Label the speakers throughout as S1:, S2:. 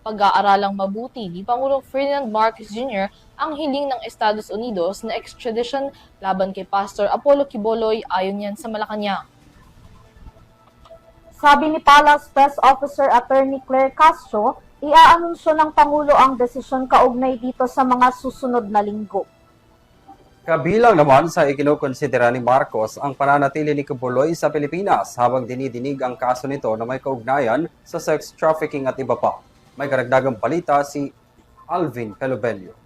S1: Pag-aaralang mabuti ni Pangulong Ferdinand Marcos Jr. ang hiling ng Estados Unidos na extradition laban kay Pastor Apollo Quiboloy ayon yan sa Malacanang.
S2: Sabi ni Palace Press Officer Attorney Claire Castro, iaanunsyo ng Pangulo ang desisyon kaugnay dito sa mga susunod na linggo.
S3: Kabilang naman sa ikinukonsidera ni Marcos ang pananatili ni Quiboloy sa Pilipinas habang dinidinig ang kaso nito na may kaugnayan sa sex trafficking at iba pa. May karagdagang balita si Alvin Pelobelio.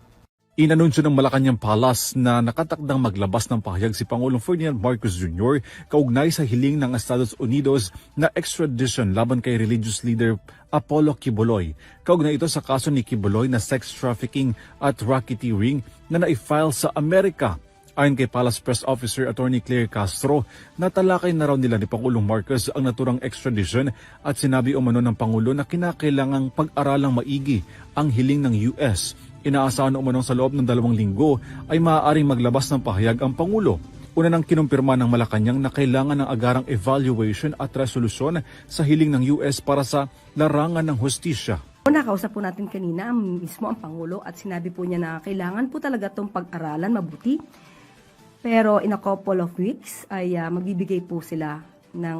S4: Inanunsyo ng Malacanang Palace na nakatakdang maglabas ng pahayag si Pangulong Ferdinand Marcos Jr. kaugnay sa hiling ng Estados Unidos na extradition laban kay religious leader Apollo Quiboloy. Kaugnay ito sa kaso ni Quiboloy na sex trafficking at racketeering na na-file sa Amerika. Ayon kay Palace Press Officer Attorney Claire Castro, natalakay na raw nila ni Pangulong Marcos ang naturang extradition at sinabi umano ng Pangulo na kinakailangang pag-aralang maigi ang hiling ng US. Inaasahan umano sa loob ng 2 linggo ay maaaring maglabas ng pahayag ang Pangulo. Una nang kinumpirma ng Malacanang na kailangan ng agarang evaluation at resolusyon sa hiling ng US para sa larangan ng hustisya.
S5: Nakausap po natin kanina mismo ang Pangulo at sinabi po niya na kailangan po talaga itong pag-aralan mabuti. Pero in a couple of weeks ay magbibigay po sila ng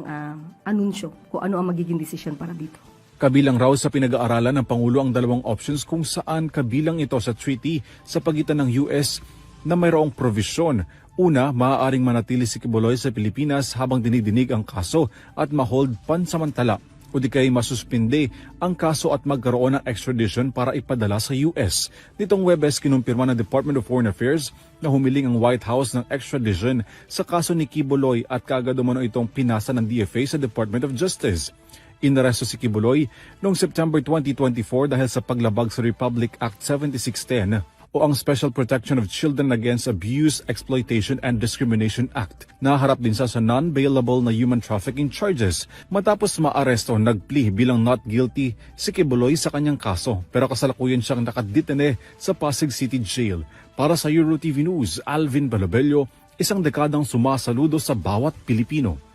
S5: anunsyo kung ano ang magiging desisyon para dito.
S4: Kabilang raw sa pinag-aaralan ng Pangulo ang 2 options kung saan kabilang ito sa treaty sa pagitan ng US na mayroong provisyon. Una, maaaring manatili si Quiboloy sa Pilipinas habang dinidinig ang kaso at ma-hold pansamantala o di kay masuspinde ang kaso at magkaroon ng extradition para ipadala sa US. Nitong Webes, kinumpirma ng Department of Foreign Affairs na humiling ang White House ng extradition sa kaso ni Quiboloy at kaagad umano itong pinasa ng DFA sa Department of Justice. Inaresto si Quiboloy noong September 2024 dahil sa paglabag sa Republic Act 7610 o ang Special Protection of Children Against Abuse, Exploitation and Discrimination Act. Naharap din sa non-bailable na human trafficking charges. Matapos maaresto, nag-plea bilang not guilty si Quiboloy sa kanyang kaso pero kasalukuyan siyang nakadetene sa Pasig City Jail. Para sa EuroTV News, Alvin Pelobelio, isang dekadang sumasaludo sa bawat Pilipino.